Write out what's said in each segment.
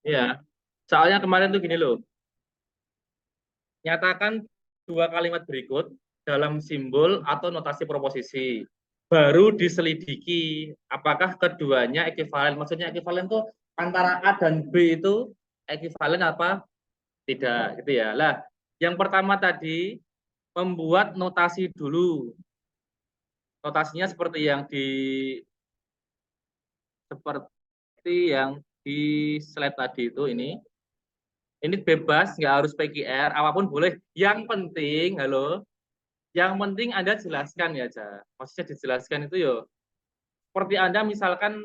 Ya, soalnya kemarin tuh gini loh, nyatakan dua kalimat berikut dalam simbol atau notasi proposisi. Baru diselidiki apakah keduanya ekivalen. Maksudnya ekivalen tuh antara A dan B itu ekivalen apa tidak gitu ya. Lah, yang pertama tadi membuat notasi dulu. Notasinya seperti yang di slide tadi itu ini bebas, nggak harus PQR, apapun boleh. Yang penting, halo, yang penting Anda jelaskan ya, Ja. Maksudnya dijelaskan itu yo, seperti Anda misalkan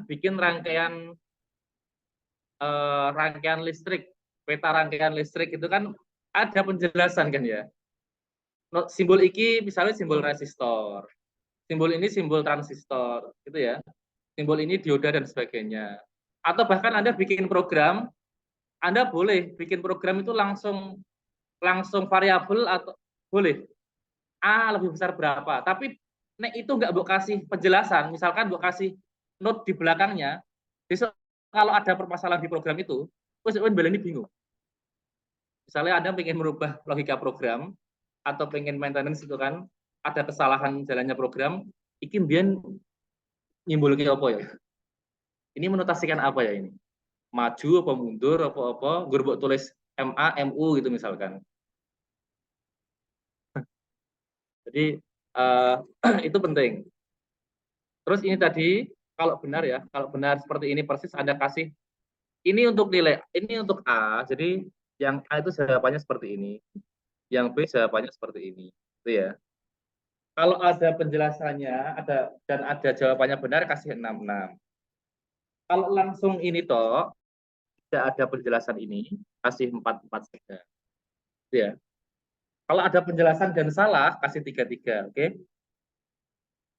bikin rangkaian listrik, peta rangkaian listrik itu kan ada penjelasan kan ya. Simbol iki misalnya simbol resistor, simbol ini simbol transistor, gitu ya. Simbol ini dioda dan sebagainya. Atau bahkan Anda bikin program, Anda boleh bikin program itu langsung langsung variabel atau boleh A lebih besar berapa. Tapi nek itu nggak mau kasih penjelasan, misalkan mau kasih note di belakangnya, besok kalau ada permasalahan di program itu, terus ini bingung. Misalnya Anda pengen merubah logika program atau pengen maintenance itu kan, ada kesalahan jalannya program, iki mbiyen nyimbul apa ya? Ini menotasikan apa ya ini? Maju apa mundur apa gue tulis MA MU gitu misalkan. Jadi itu penting. Terus ini tadi kalau benar seperti ini persis Anda kasih ini untuk nilai, ini untuk A. Jadi yang A itu jawabannya seperti ini, yang B jawabannya seperti ini. Itu ya. Kalau ada penjelasannya, ada jawabannya benar kasih 66. Kalau langsung ini toh tidak ada penjelasan ini, kasih 44 saja. Itu ya. Kalau ada penjelasan dan salah kasih 33, oke?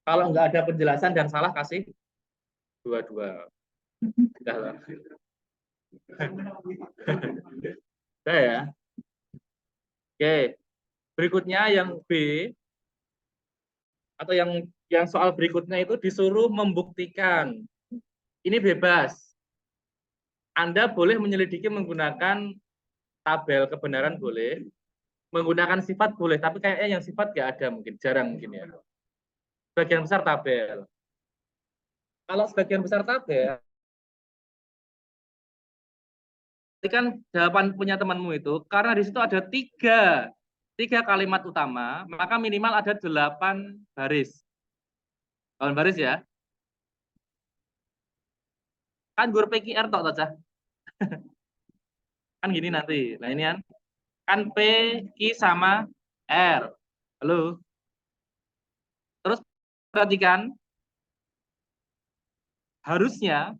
Kalau nggak ada penjelasan dan salah kasih 22. Sudah lah. Sudah ya. Oke. Berikutnya yang B atau yang soal berikutnya itu disuruh membuktikan. Ini bebas. Anda boleh menyelidiki menggunakan tabel kebenaran boleh, menggunakan sifat boleh, tapi kayaknya yang sifat nggak ada mungkin, jarang mungkin ya. Sebagian besar tabel. Kalau sebagian besar tabel, ini kan jawaban punya temanmu itu, karena di situ ada tiga kalimat utama, maka minimal ada 8 baris. 8 baris ya. Kan gur PQR tok saja. Kan gini nanti. Nah ini kan P, Q sama R. Halo. Terus perhatikan, harusnya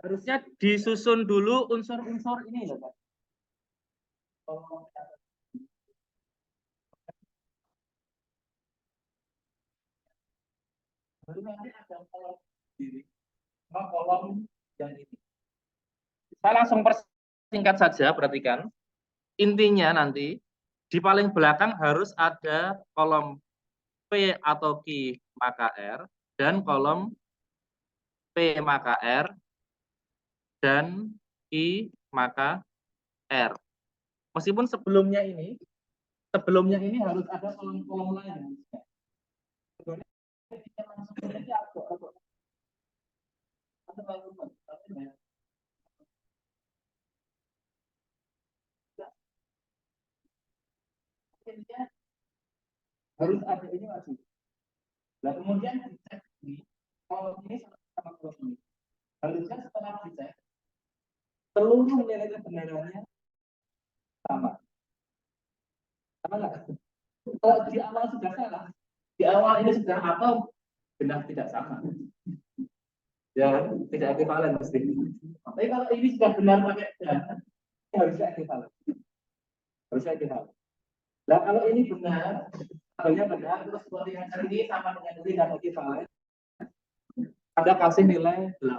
harusnya disusun dulu unsur-unsur ini loh, Pak. Baru nanti ada kolom sendiri, sama kolom yang ini. Saya langsung persingkat saja, perhatikan. Intinya nanti di paling belakang harus ada kolom P atau Q maka R dan kolom P maka R dan I maka R. Meskipun sebelumnya ini harus ada kolom-kolom lain. Harus ada ini masih. Nah, kemudian dicek ini, kolom ini sama kolom ini. Harusnya setelah dicek, seluruh nilai kebenarannya sama. Sama nggak? Kalau di awal sudah salah, di awal ini sudah atau benar tidak sama. Ya, tidak ekivalen pasti. Tapi kalau ini sudah benar pakai dan harusnya ekivalen. Harusnya ekivalen. Nah, kalau ini benar, tabelnya benar, terus yang ini sama dengan ini dan ekivalen, ada kasih nilai 8.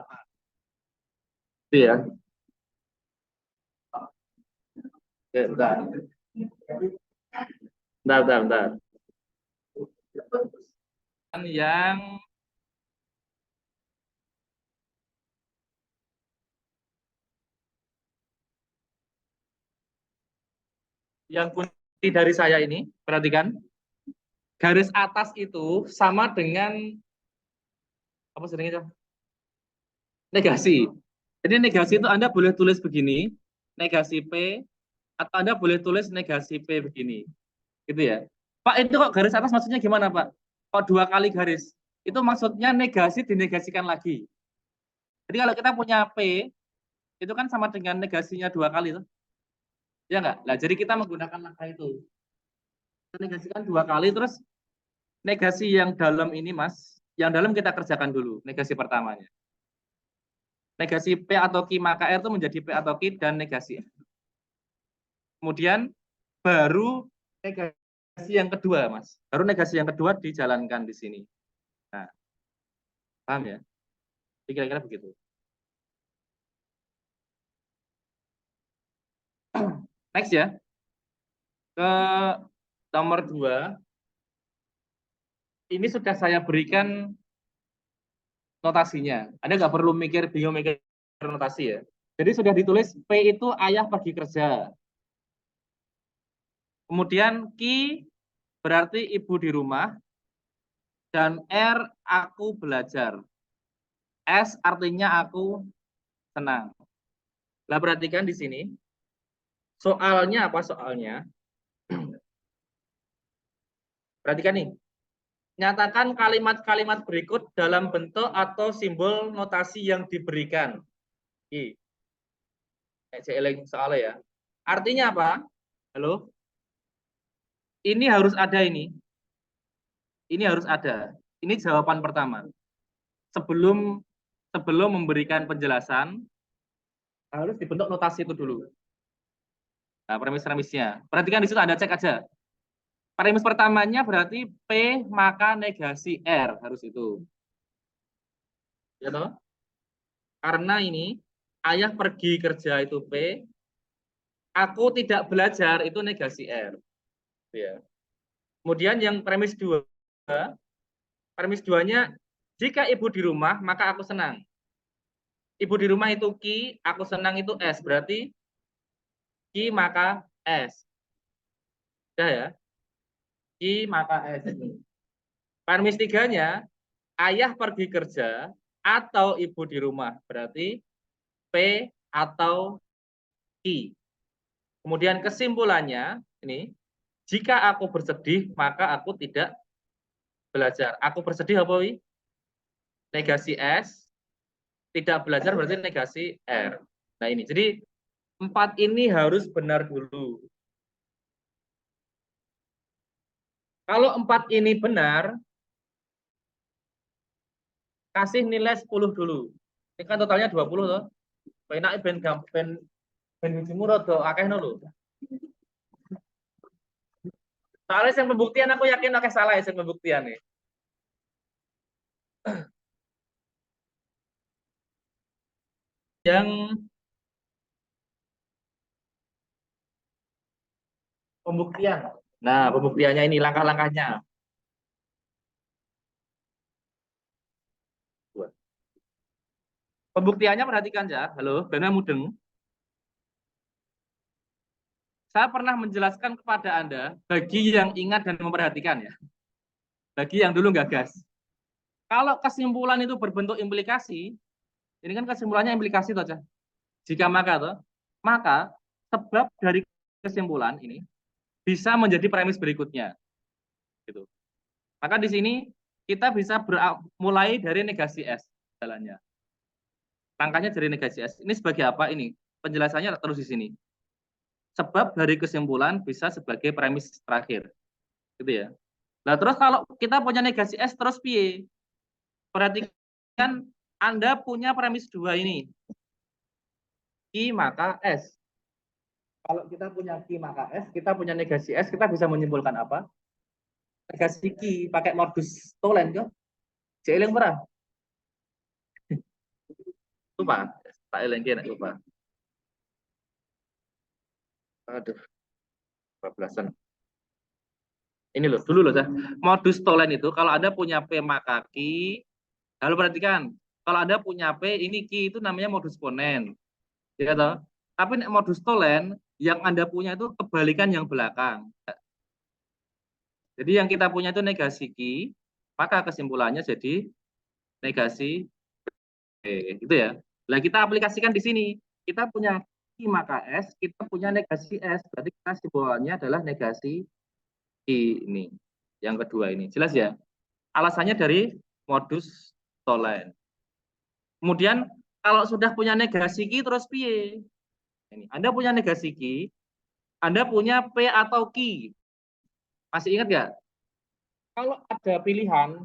Itu ya. Oke, bentar. Bentar. Yang yang kunci dari saya ini, perhatikan. Garis atas itu sama dengan apa seringnya? Negasi. Jadi negasi itu Anda boleh tulis begini, negasi P, atau Anda boleh tulis negasi P begini. Gitu ya. Pak, itu kok garis atas maksudnya gimana, Pak? Kok 2 kali garis? Itu maksudnya negasi dinegasikan lagi. Jadi kalau kita punya P, itu kan sama dengan negasinya 2 kali. Tuh. Ya nggak? Nah, jadi kita menggunakan langkah itu. Kita negasikan 2 kali, terus negasi yang dalam ini, Mas, yang dalam kita kerjakan dulu, negasi pertamanya. Negasi P atau Q maka R itu menjadi P atau Q dan negasi R. Kemudian baru negasi yang kedua, Mas. Baru negasi yang kedua dijalankan di sini. Nah, paham ya? Kira-kira begitu. Next ya. Ke nomor 2. Ini sudah saya berikan notasinya. Anda nggak perlu bingung mikir notasi ya. Jadi sudah ditulis P itu ayah pergi kerja. Kemudian Q berarti ibu di rumah. Dan R aku belajar. S artinya aku senang. Lah perhatikan di sini. Soalnya apa soalnya? Perhatikan nih. Nyatakan kalimat-kalimat berikut dalam bentuk atau simbol notasi yang diberikan. Soalnya ya. Artinya apa? Halo? Ini harus ada ini. Ini harus ada. Ini jawaban pertama. Sebelum memberikan penjelasan, harus dibentuk notasi itu dulu. Nah, premis-premisnya. Perhatikan di situ Anda cek aja. Premis pertamanya berarti P maka negasi R harus itu. Ya toh? Karena ini ayah pergi kerja itu P, aku tidak belajar itu negasi R. Ya. Kemudian yang premis 2, premis 2-nya jika ibu di rumah maka aku senang. Ibu di rumah itu Q, aku senang itu S, berarti Q maka S. Ya ya. Q maka S. Premis 3-nya ayah pergi kerja atau ibu di rumah, berarti P atau Q. Kemudian kesimpulannya ini, jika aku bersedih maka aku tidak belajar. Aku bersedih apa wi? Negasi S, tidak belajar berarti negasi R. Nah ini, jadi 4 ini harus benar dulu. Kalau 4 ini benar, kasih nilai 10 dulu. Ini kan totalnya 20 loh. Penake ben ujimu rada akeh lho. Soalnya yang pembuktian aku yakin akeh salah ya pembuktian nih. Yang pembuktian. Nah, pembuktiannya ini langkah-langkahnya. Pembuktiannya perhatikan ya. Halo, Bena mudeng. Saya pernah menjelaskan kepada Anda bagi yang ingat dan memperhatikan ya. Bagi yang dulu nggak gas. Kalau kesimpulan itu berbentuk implikasi, ini kan kesimpulannya implikasi toh, jika maka toh, maka sebab dari kesimpulan ini bisa menjadi premis berikutnya. Gitu. Maka di sini kita bisa mulai dari negasi S jalannya. Langkahnya dari negasi S. Ini sebagai apa ini? Penjelasannya terus di sini. Sebab dari kesimpulan bisa sebagai premis terakhir. Gitu ya. Nah, terus kalau kita punya negasi S terus piye? Perhatikan Anda punya premis 2 ini. Q maka S. Kalau kita punya Q maka S, kita punya negasi S, kita bisa menyimpulkan apa? Negasi Q pakai modus tolen kan? Jeeling berah. Lupa, tak eling lupa. Aduh, 12-an. Ini loh, dulu loh, modus tolen itu kalau Anda punya P maka Q, lalu perhatikan, kalau Anda punya P, ini Q itu namanya modus ponen. Ya toh? Tapi modus tolen Yang Anda punya itu kebalikan yang belakang. Jadi yang kita punya itu negasi Q, maka kesimpulannya jadi negasi P, gitu ya. Nah, kita aplikasikan di sini. Kita punya Q maka S, kita punya negasi S. Berarti kesimpulannya adalah negasi Q ini. Yang kedua ini. Jelas ya? Alasannya dari modus Tholen. Kemudian kalau sudah punya negasi Q terus piye? Ini. Anda punya negasi Q, Anda punya P atau Q. Masih ingat nggak? Kalau ada pilihan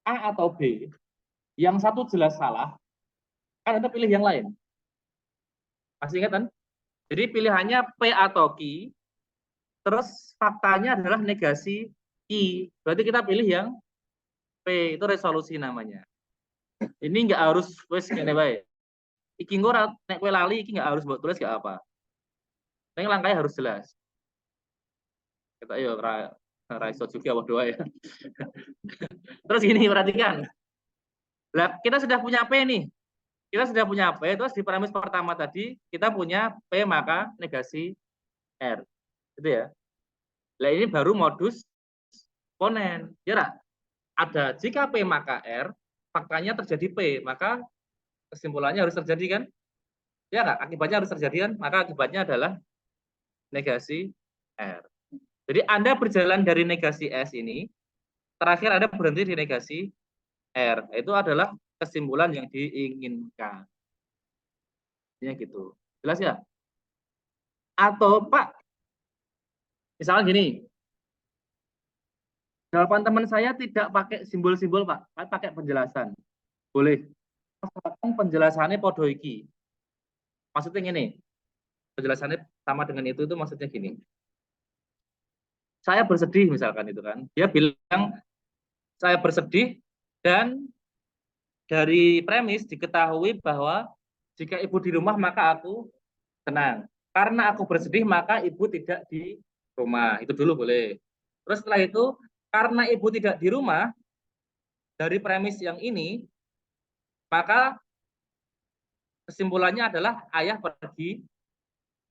A atau B, yang satu jelas salah, kan Anda pilih yang lain. Masih ingat kan? Jadi pilihannya P atau Q, terus faktanya adalah negasi Q. Berarti kita pilih yang P, itu resolusi namanya. Ini nggak harus wes kene bae. Iki ora nek kowe lali iki nggak harus buat tulis nggak apa. Tapi langkahnya harus jelas. Kita yo iso juga apa doa ya. Terus gini perhatikan. Lah kita sudah punya P nih. Kita sudah punya P, terus di premis pertama tadi kita punya P maka negasi R. Gitu ya. Nah ini baru modus ponen. Ya, ada jika P maka R, faktanya terjadi P, maka kesimpulannya harus terjadi kan? Ya nggak? Akibatnya harus terjadi kan? Maka akibatnya adalah negasi R. Jadi Anda berjalan dari negasi S ini, terakhir Anda berhenti di negasi R. Itu adalah kesimpulan yang diinginkan. Ya gitu. Jelas ya? Atau Pak, misalnya gini, jawaban teman saya tidak pakai simbol-simbol Pak, pakai penjelasan. Boleh. Asalkan penjelasannya podo iki. Maksudnya gini, penjelasannya sama dengan itu maksudnya gini. Saya bersedih misalkan itu kan. Dia bilang saya bersedih dan dari premis diketahui bahwa jika ibu di rumah maka aku tenang. Karena aku bersedih maka ibu tidak di rumah. Itu dulu boleh. Terus setelah itu karena ibu tidak di rumah dari premis yang ini maka kesimpulannya adalah ayah pergi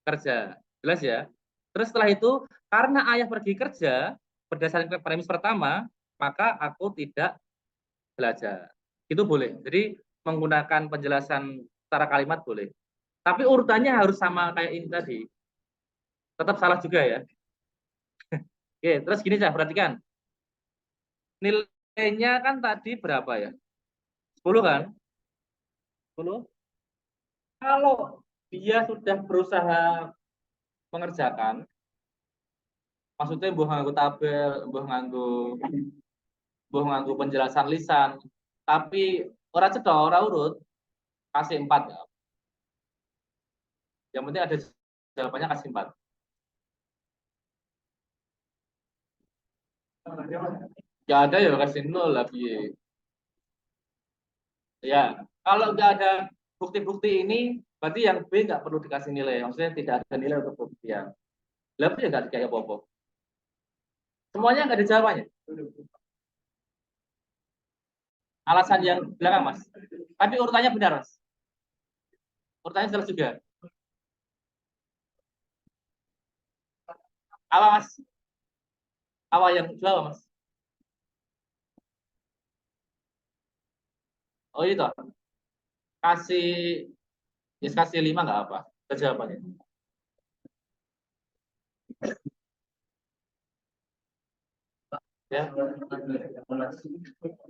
kerja. Jelas ya? Terus setelah itu karena ayah pergi kerja berdasarkan premis pertama maka aku tidak belajar. Itu boleh. Jadi menggunakan penjelasan secara kalimat boleh. Tapi urutannya harus sama kayak ini tadi. Tetap salah juga ya. Oke, terus gini saya perhatikan. Nilainya kan tadi berapa ya? 10 kan? 10. Kalau dia sudah berusaha mengerjakan, maksudnya buah nganggo tabel, buah nganggo penjelasan lisan, tapi orang cedok, orang urut, kasih 4 ya. Yang penting ada jawabannya kasih 4. Nggak ada ya kasih 0 lagi. Ya, kalau nggak ada bukti-bukti ini, berarti yang B nggak perlu dikasih nilai. Maksudnya tidak ada nilai untuk pembuktian. Lebih ya nggak dikasih apa-apa. Semuanya nggak ada jawabannya. Alasan yang belakang, Mas. Tapi urutannya benar, Mas. Urutannya jelas juga. Apa, Mas? Apa yang jawab, Mas? Oh, itu. Kasih, ya kasih 5 nggak apa. Itu jawabannya. Ya.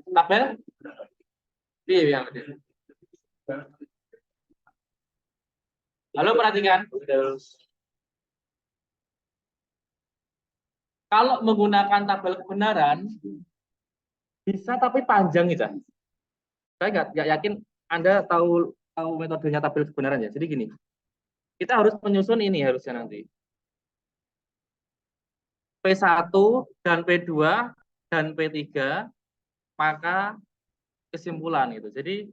Tabel? Iya, yang lalu perhatikan. Kalau menggunakan tabel kebenaran, bisa tapi panjang gitu. Saya nggak yakin Anda tahu metodenya tabel kebenaran ya. Jadi gini, kita harus menyusun ini harusnya nanti. P1 dan P2 dan P3, maka kesimpulan itu. Jadi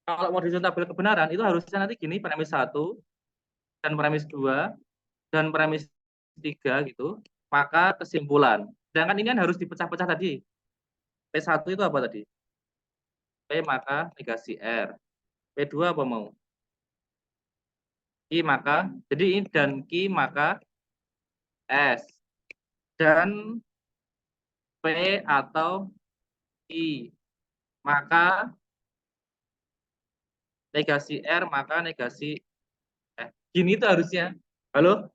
kalau mau disusun tabel kebenaran itu harusnya nanti gini, premis 1 dan premis 2 dan premis 3 gitu, maka kesimpulan. Sedangkan ini kan harus dipecah-pecah tadi. P1 itu apa tadi? P maka negasi R. P2 apa mau? I maka, jadi I dan Q maka S. Dan P atau I maka negasi R maka negasi F. Gini itu harusnya. Halo?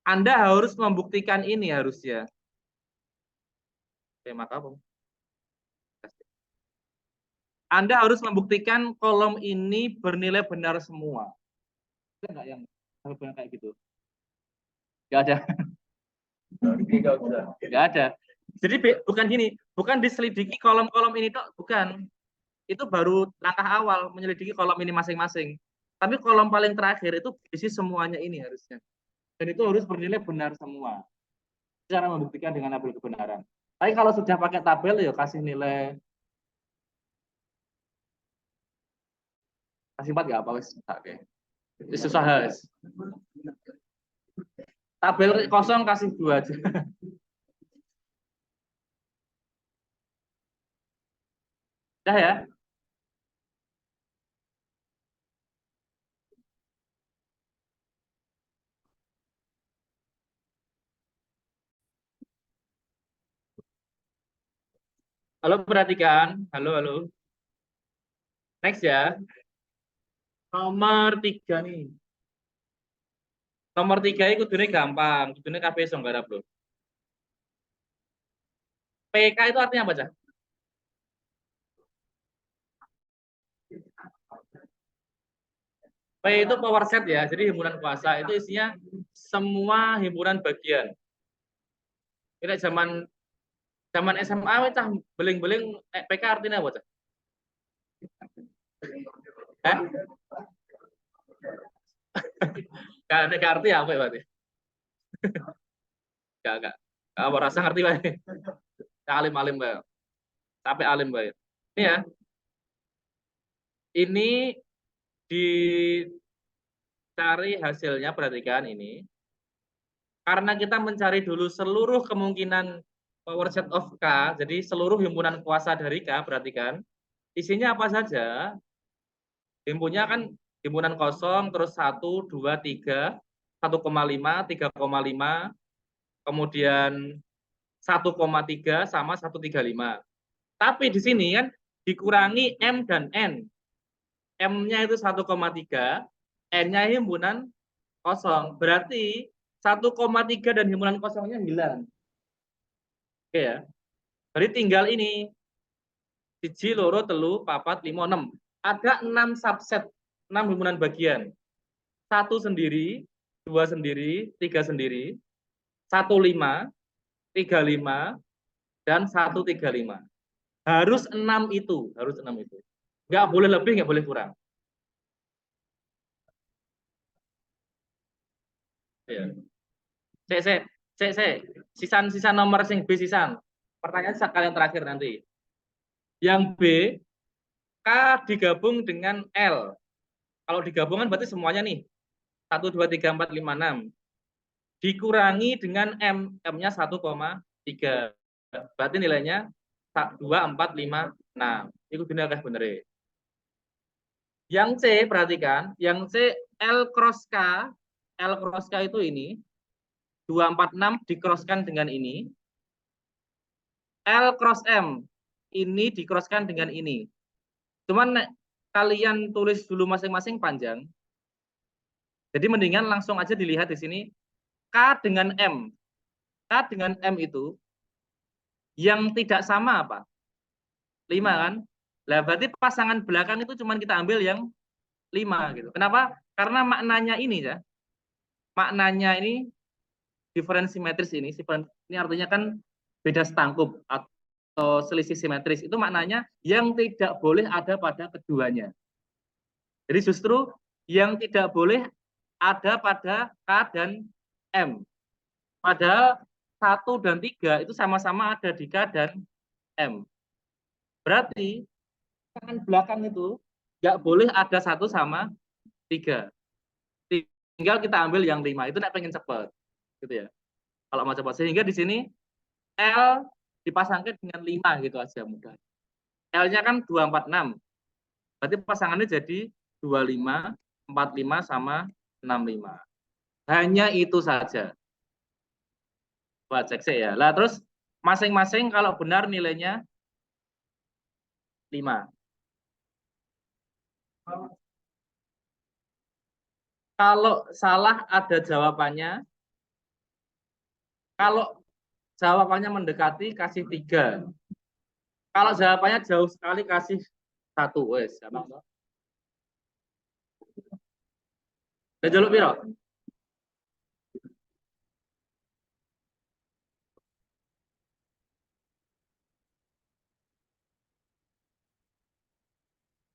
Anda harus membuktikan ini harusnya. P maka apa? Anda harus membuktikan kolom ini bernilai benar semua. Ada nggak yang benar kayak gitu? Nggak ada. Nggak ada. Jadi bukan gini, bukan diselidiki kolom-kolom ini kok, bukan. Itu baru langkah awal menyelidiki kolom ini masing-masing. Tapi kolom paling terakhir itu isi semuanya ini harusnya. Dan itu harus bernilai benar semua. Cara membuktikan dengan tabel kebenaran. Tapi kalau sudah pakai tabel ya kasih nilai kasih 4 nggak apa wes. Oke. Susah guys. Tabel kosong kasih 2 aja. Dah ya. Halo perhatikan. Halo halo. Next ya. Nomor 3 nih. Nomor 3 itu kudune gampang. Kudune kabeh iso nggarap lho. PK itu artinya apa, Cak? P itu power set ya. Jadi himpunan kuasa itu isinya semua himpunan bagian. Ini zaman zaman SMA cah beling-beling PK artinya apa, Cak? Eh? Gak arti apa ya berarti? Gak. Apa rasa ngerti Pak? Alim-alim Pak. Sampai alim Pak. Ini ya. Ini dicari hasilnya, perhatikan ini. Karena kita mencari dulu seluruh kemungkinan power set of K, jadi seluruh himpunan kuasa dari K, perhatikan. Isinya apa saja? Himpunnya kan himpunan kosong, terus 1, 2, 3, 1,5, 3,5, kemudian 1,3 sama 135. Tapi di sini kan dikurangi M dan N. M-nya itu 1,3, N-nya himpunan kosong. Berarti 1,3 dan himpunan kosongnya hilang. Oke ya. Berarti tinggal ini. 1, loro, telu, papat, 5, 6. Ada 6 subset, 6 himpunan bagian. 1 sendiri, 2 sendiri, 3 sendiri, 1, 5, 3, 5, dan 1, 3, 5. Harus 6 itu. Harus 6 itu. Nggak boleh lebih, nggak boleh kurang. Ya. Sisan nomor sing B sisan. Pertanyaan sekalian terakhir nanti. Yang B, K digabung dengan L. Kalau digabungan berarti semuanya nih. 1, 2, 3, 4, 5, 6. Dikurangi dengan M. M-nya 1,3. Berarti nilainya 2, 4, 5, 6. Itu benar bener. Yang C, perhatikan. Yang C, L cross K. L cross K itu ini. 246 dikroskan dengan ini. L cross M. Ini dikroskan dengan ini. Cuman kalian tulis dulu masing-masing panjang. Jadi mendingan langsung aja dilihat di sini. K dengan M. K dengan M itu yang tidak sama apa? 5 kan? Lah berarti pasangan belakang itu cuman kita ambil yang 5 gitu. Kenapa? Karena maknanya ini ya. Maknanya ini diferensi simetris ini artinya kan beda setangkup atau selisih simetris. Itu maknanya yang tidak boleh ada pada keduanya. Jadi justru yang tidak boleh ada pada K dan M. Padahal 1 dan 3 itu sama-sama ada di K dan M. Berarti tangan belakang itu nggak boleh ada 1 sama 3. Tinggal kita ambil yang 5. Itu pengen cepat. Gitu ya. Kalau mau cepat. Sehingga di sini L dipasangkan dengan 5 gitu aja mudah. L-nya kan 246. Berarti pasangannya jadi 25, 45 sama 65. Hanya itu saja. Coba cek sih ya. Lah terus masing-masing kalau benar nilainya 5. Kalau salah ada jawabannya. Kalau jawabannya mendekati kasih 3. Kalau jawabannya jauh sekali kasih 1. Wes, gampang toh. Udah jaluk piro?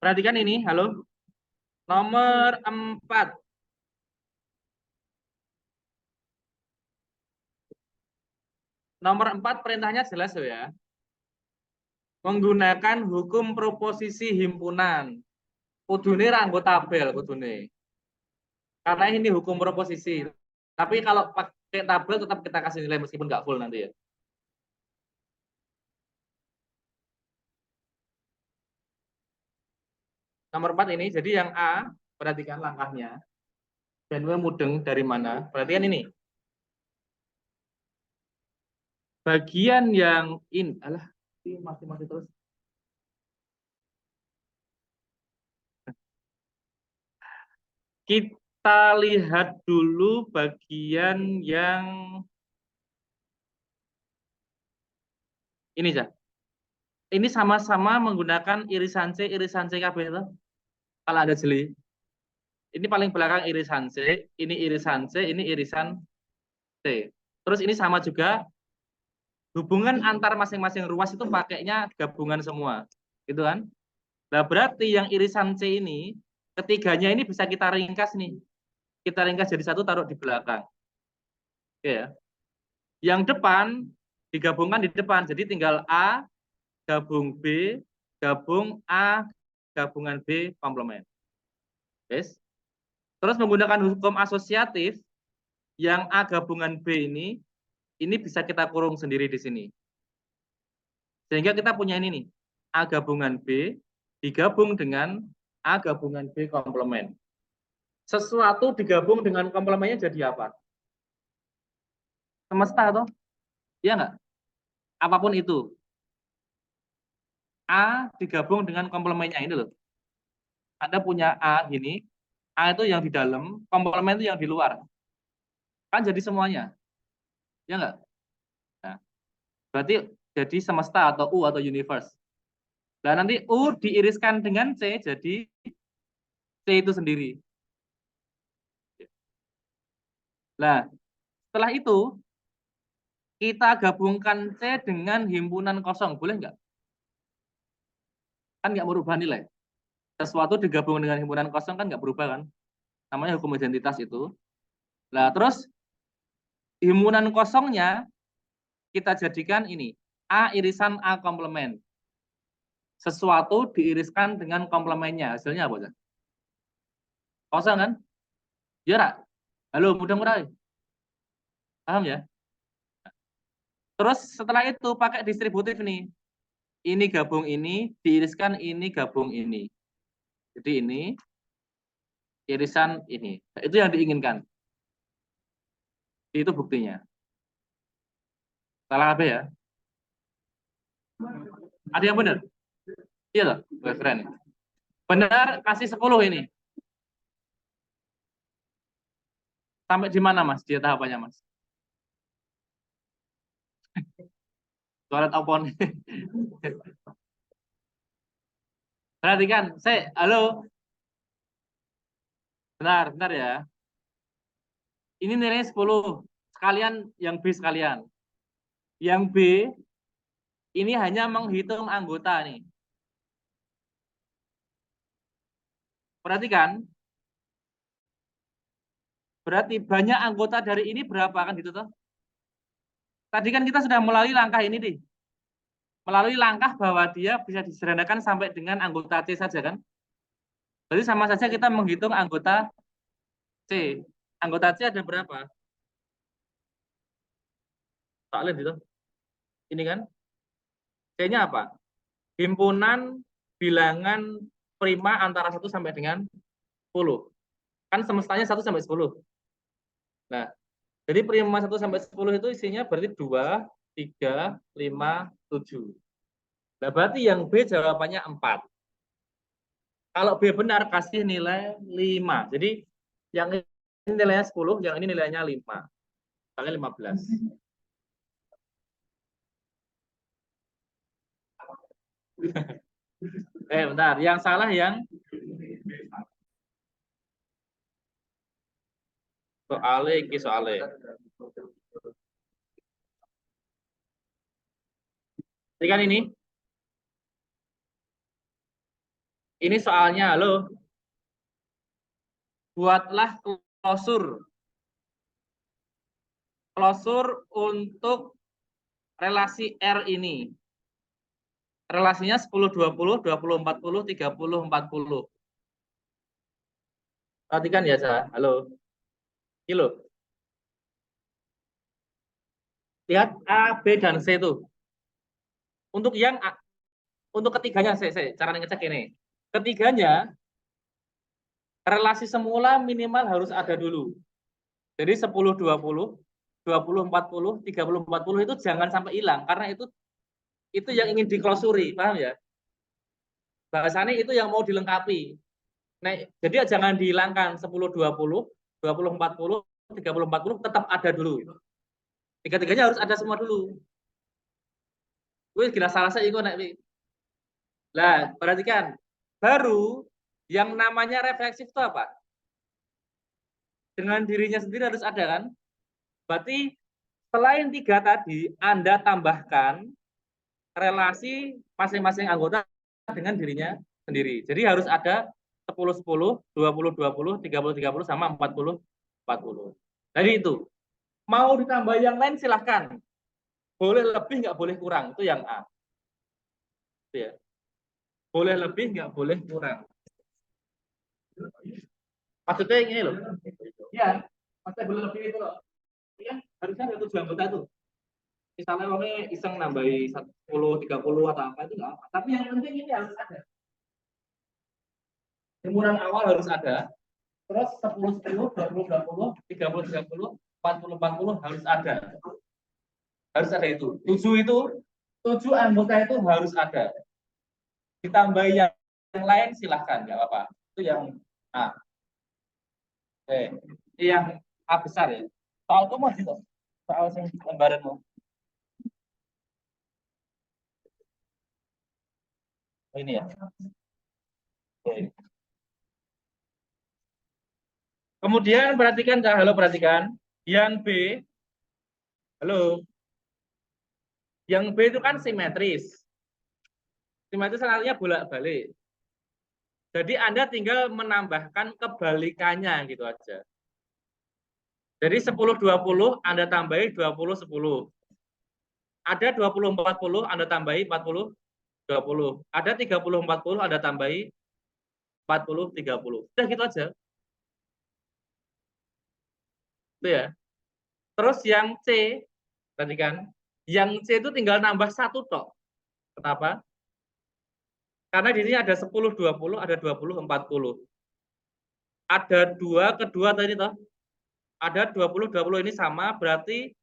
Perhatikan ini, halo. Nomor 4. Nomor 4 perintahnya jelas ya. Menggunakan hukum proposisi himpunan. Kudune ranggo tabel kudune. Karena ini hukum proposisi. Tapi kalau pakai tabel tetap kita kasih nilai meskipun nggak full nanti ya. Nomor 4 ini, jadi yang A, perhatikan langkahnya. Dan mudeng dari mana? Perhatikan ini. Bagian yang ini, masih terus. Kita lihat dulu bagian yang ini ya. Ini sama-sama menggunakan irisan C KB itu. Kalau ada jeli. Ini paling belakang irisan C, ini irisan C, ini irisan C. Terus ini sama juga hubungan antar masing-masing ruas itu pakainya gabungan semua. Gitu kan? Nah, berarti yang irisan C ini ketiganya ini bisa kita ringkas nih. Kita ringkas jadi satu taruh di belakang. Oke ya. Yang depan digabungkan di depan. Jadi tinggal A gabung B, gabung A, gabungan B, komplement. Yes. Terus menggunakan hukum asosiatif, yang A gabungan B ini bisa kita kurung sendiri di sini. Sehingga kita punya ini nih, A gabungan B digabung dengan A gabungan B komplement. Sesuatu digabung dengan komplemennya jadi apa? Semesta atau? Iya nggak? Apapun itu. A digabung dengan komplemennya ini loh. Anda punya A gini, A itu yang di dalam, komplemen itu yang di luar. Kan jadi semuanya. Ya nggak? Nah, berarti jadi semesta atau U atau universe. Nah, nanti U diiriskan dengan C, jadi C itu sendiri. Nah, setelah itu, kita gabungkan C dengan himpunan kosong. Boleh nggak? Kan nggak merubah nilai. Sesuatu digabung dengan himpunan kosong kan nggak berubah kan? Namanya hukum identitas itu. Nah, terus himpunan kosongnya kita jadikan ini. A irisan A komplement. Sesuatu diiriskan dengan komplemennya. Hasilnya apa? Kosong kan? Ya, Rak? Halo, mudah-mudahan. Paham ya? Terus setelah itu pakai distributif nih. Ini gabung ini, diiriskan ini gabung ini. Jadi ini irisan ini. Itu yang diinginkan. Itu buktinya. Salah apa ya? Ada yang benar? Iya loh, keren. Benar kasih 10 ini. Sampai di mana Mas? Dia tahapannya Mas? Suara opon. Perhatikan, halo. Benar, benar ya. Ini nilainya 10. Sekalian yang B sekalian. Yang B ini hanya menghitung anggota nih. Perhatikan. Berarti banyak anggota dari ini berapa kan gitu toh? Tadi kan kita sudah melalui langkah ini nih. Melalui langkah bahwa dia bisa disederhanakan sampai dengan anggota C saja kan? Berarti sama saja kita menghitung anggota C. Anggota C ada berapa? Tak lihat itu. Ini kan. C-nya apa? Himpunan bilangan prima antara 1 sampai dengan 10. Kan semestanya 1 sampai 10. Nah, jadi prima 1 sampai 10 itu isinya berarti 2, 3, 5, 7. Nah, berarti yang B jawabannya 4. Kalau B benar kasih nilai 5. Jadi yang ini nilainya 10, yang ini nilainya 5. Kali 15. Bentar. Yang salah yang soale iki soale. Jadi kan ini soalnya, halo. Buatlah klosur untuk relasi R ini. Relasinya 10 20 20 40 30 40. Perhatikan ya, Sa. Halo. Kilo. Lihat A, B dan C itu. Untuk yang A, untuk ketiganya cara ngecek ini. Ketiganya relasi semula minimal harus ada dulu. Jadi 10 20 20 40 30 40 itu jangan sampai hilang karena itu yang ingin diklosuri, paham ya? Bahasanya itu yang mau dilengkapi. Nah, jadi jangan dihilangkan 10 20 20 40 30 40 tetap ada dulu. Tiga-tiganya harus ada semua dulu. Gue kira salah saya itu nek. Lah, perhatikan. Baru yang namanya refleksif itu apa? Dengan dirinya sendiri harus ada kan? Berarti selain 3 tadi, Anda tambahkan relasi masing-masing anggota dengan dirinya sendiri. Jadi harus ada 10 10, 20 20, 30 30 sama 40 40. Jadi itu. Mau ditambah yang lain silahkan. Boleh lebih, nggak boleh kurang. Itu yang A. Itu ya. Boleh lebih, nggak boleh kurang. Maksudnya ini loh. Ya, maksudnya boleh lebih itu loh. Ya, harusnya ada 7 anggota tuh. Misalnya orangnya iseng nambahi 10, 30 atau apa itu nggak apa. Tapi yang penting ini harus ada. Jemuran awal harus ada. Terus 10 10, 20 20, 30 30, 40 40 harus ada. Harus ada itu. 7 anggota itu harus ada. Ditambah yang lain silahkan, nggak apa-apa. Itu yang A. Ini yang A besar ya. Soal itu masih tuh. Soal lembaranmu. Ini ya. Oke. Kemudian perhatikan, halo perhatikan. Yang B, halo. Yang B itu kan simetris. Simetris artinya bolak-balik. Jadi Anda tinggal menambahkan kebalikannya gitu aja. Jadi 10 20 Anda tambahi 20 10. Ada 20 40 Anda tambahi 40 20. Ada 30 40 Anda tambahi 40 30. Udah gitu aja. Itu ya. Terus yang C, perhatikan. Yang C itu tinggal nambah satu tok. Kenapa? Karena di sini ada 10 20, ada 20 40. Ada dua kedua tadi toh. Ada 20 20 ini sama berarti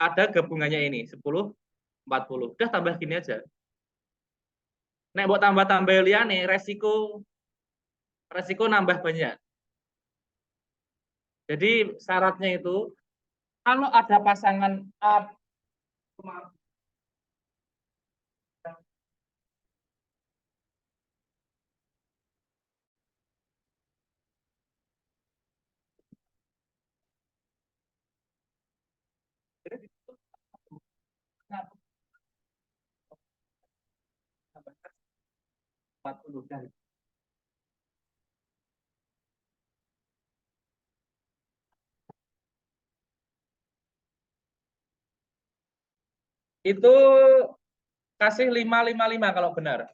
ada gabungannya ini 10 40. Udah tambah gini aja. Nek buat tambah-tambah liane resiko nambah banyak. Jadi syaratnya itu kalau ada pasangan A tambahkan 40 kali. Itu kasih 5 5 5 kalau benar.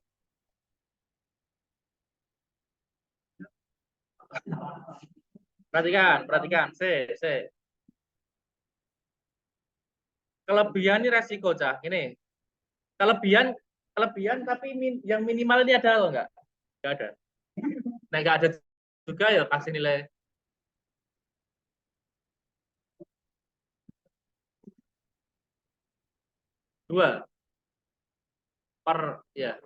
Perhatikan. C. Kelebihan ini resiko, Cah. Ini. Kelebihan tapi yang minimal ini ada atau enggak? Enggak ada. Nah, enggak ada juga ya kasih nilai 2 per ya.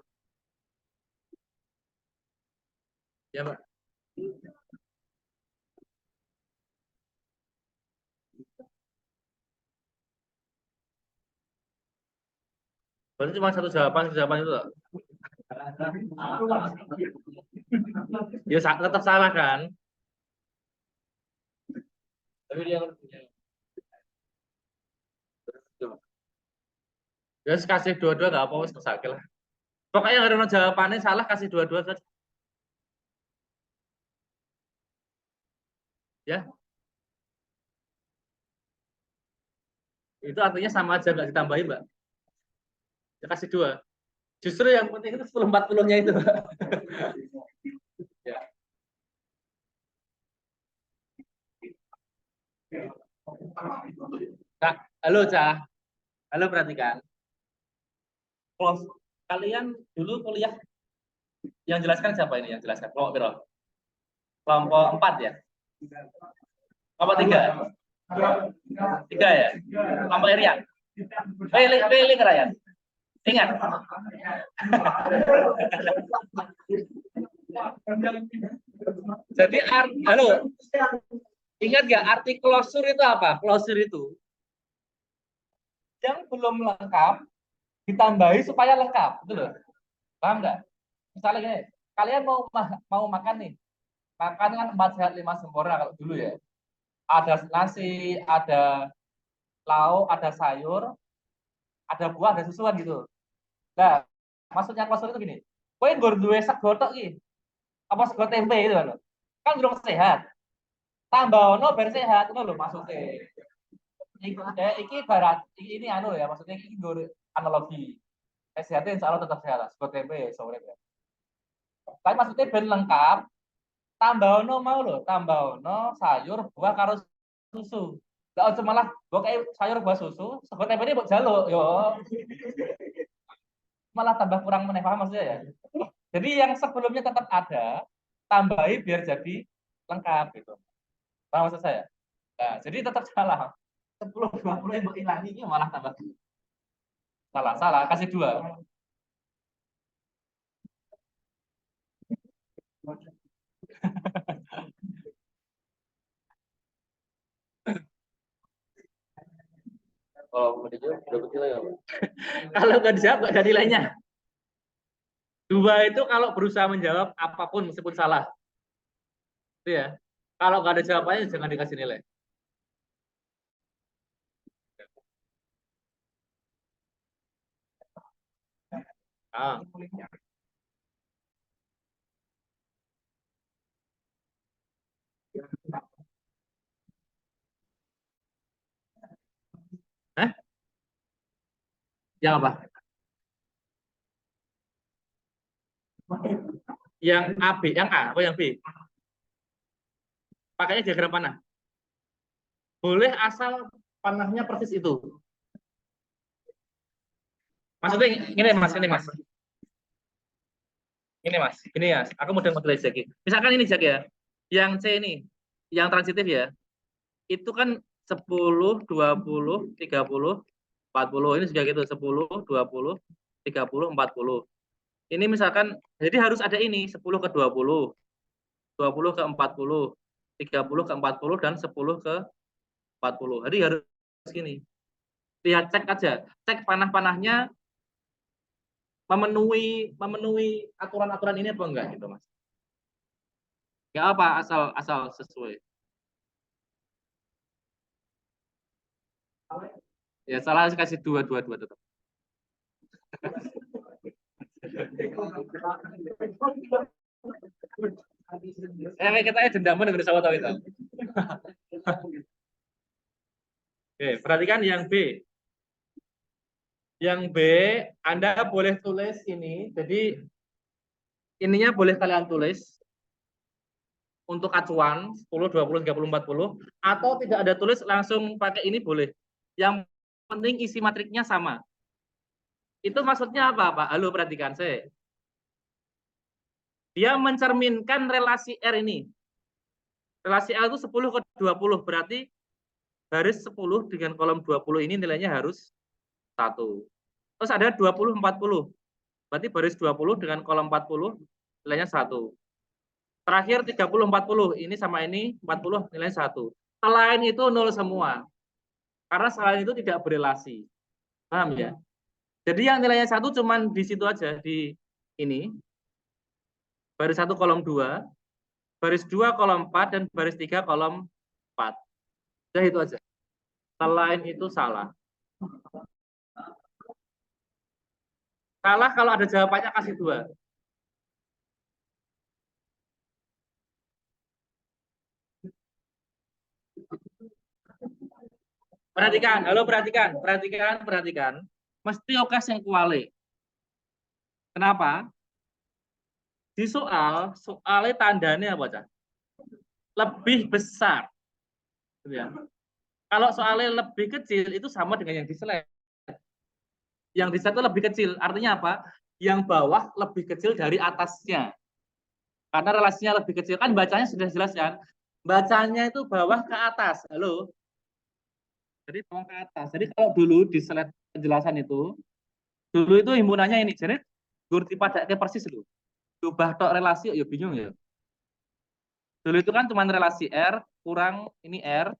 Ya, Pak. Berarti cuma satu jawaban itu. Ya tetap salah kan? Tapi dia ya kasih dua-dua nggak apa-apa, sakit lah. Pokoknya karena jawabannya salah kasih dua-dua saja. Ya, itu artinya sama aja nggak ditambahin, Mbak. Ya, kasih 2. Justru yang penting itu 10/40-nya itu. Ya. Nah, halo Cah. Halo, perhatikan. Kalau kalian dulu kuliah yang jelaskan siapa ini yang jelaskan? Kelompok berapa? Kelompok 4 ya? Kelompok 3? 3 ya? Kelompok Irian? Pilih Ryan. Ingat. Jadi, halo. Ingat nggak arti klosur itu apa? Klosur itu yang belum lengkap ditambahi supaya lengkap, betul loh. Paham nggak? Misalnya gini, kalian mau makan nih, makan kan 4 sehat 5 sempurna kalau dulu ya. Ada nasi, ada lauk, ada sayur, ada buah, ada susu kan gitu. Nah, maksudnya klosur itu gini, kowe nggur duwe sego tok iki, apa sego tempe gitu kan. Kan belum sehat. Tambah ono ben sehat ngono lho maksudnya. Iki barat ini anu ya, maksudnya iki nggur analogi. Sehatnya insya Allah tetap sehat, sego tempe sore ya. Tapi maksudnya ben lengkap, tambah ono mau lho, tambah ono sayur, buah karo susu. Lah aja malah mbok kayak sayur buah susu, sego tempe ini mbok jaluk yo. Malah tambah kurang meneh, paham maksudnya ya. Jadi yang sebelumnya tetap ada, tambahi biar jadi lengkap gitu. Paham maksud saya? Nah, jadi tetap salah. 10/20 yang mbok ilangi ini malah tambah salah, kasih 2. Oh, udah kecil ya, Pak. Kalau nggak dijawab nggak ada nilainya. 2 itu kalau berusaha menjawab apapun meskipun salah. Itu ya. Kalau nggak ada jawabannya jangan dikasih nilai. Ah. Hah? Yang apa? Yang A, B, yang A, apa yang B? Pakainya diagram panah. Boleh asal panahnya persis itu. Maksudnya ini Mas, ini Mas. Ini Mas, ini ya. Aku model Jack. Misalkan ini Jack ya. Yang C ini, yang transitif ya. Itu kan 10, 20, 30, 40. Ini juga gitu, 10, 20, 30, 40. Ini misalkan, jadi harus ada ini, 10 ke 20, 20 ke 40, 30 ke 40, dan 10 ke 40. Jadi harus gini. Lihat, cek aja. Cek panah-panahnya memenuhi aturan-aturan ini apa enggak gitu, Mas. Enggak apa, asal sesuai. Ya salah kasih 2 tetap. Kita dendaman dengan sawah tahu itu. Oke, perhatikan yang B. Yang B, Anda boleh tulis ini. Jadi ininya boleh kalian tulis untuk acuan 10, 20, 30, 40, atau tidak ada tulis langsung pakai ini boleh. Yang penting isi matriknya sama. Itu maksudnya apa, Pak? Halo, perhatikan saya. Dia mencerminkan relasi R ini. Relasi L itu 10 ke 20. Berarti baris 10 dengan kolom 20 ini nilainya harus 1. Terus ada 20, 40. Berarti baris 20 dengan kolom 40 nilainya 1. Terakhir 30, 40. Ini sama ini 40 nilainya 1. Selain itu 0 semua. Karena selain itu tidak berelasi. Paham ya? Jadi yang nilainya 1 cuman di situ aja, di ini. Baris 1 kolom 2, baris 2 kolom 4, dan baris 3 kolom 4. Udah itu aja. Selain itu salah. Salah kalau ada jawabannya kasih 2. Perhatikan, halo perhatikan. Mesti oke yang kuali. Kenapa? Di soalnya tandanya apa, Cak? Lebih besar. Gitu ya. Kalau soalnya lebih kecil, itu sama dengan yang di slide. Yang di slide itu lebih kecil. Artinya apa? Yang bawah lebih kecil dari atasnya. Karena relasinya lebih kecil. Kan bacanya sudah jelas kan? Bacanya itu bawah ke atas. Halo? Jadi bawah ke atas. Jadi kalau dulu di slide penjelasan itu, dulu itu himpunannya ini. Jadi gur dipadake persis itu. Ubah tok relasi ya bingung ya. Dulu itu kan cuma relasi R kurang ini R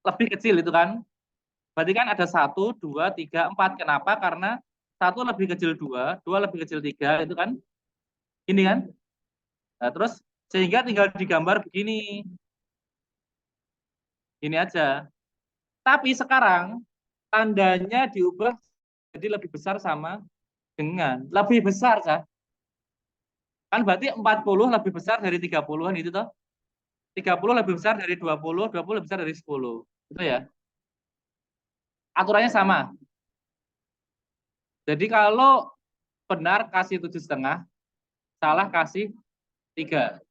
lebih kecil itu kan. Berarti kan ada 1, 2, 3, 4. Kenapa? Karena 1 lebih kecil 2, 2 lebih kecil 3 itu kan. Ini kan. Nah, terus sehingga tinggal digambar begini. Ini aja. Tapi sekarang tandanya diubah jadi lebih besar sama dengan lebih besar kah? Kan berarti 40 lebih besar dari 30-an itu toh. 30 lebih besar dari 20, 20 lebih besar dari 10. Itu ya. Aturannya sama. Jadi kalau benar kasih 7,5, salah kasih 3.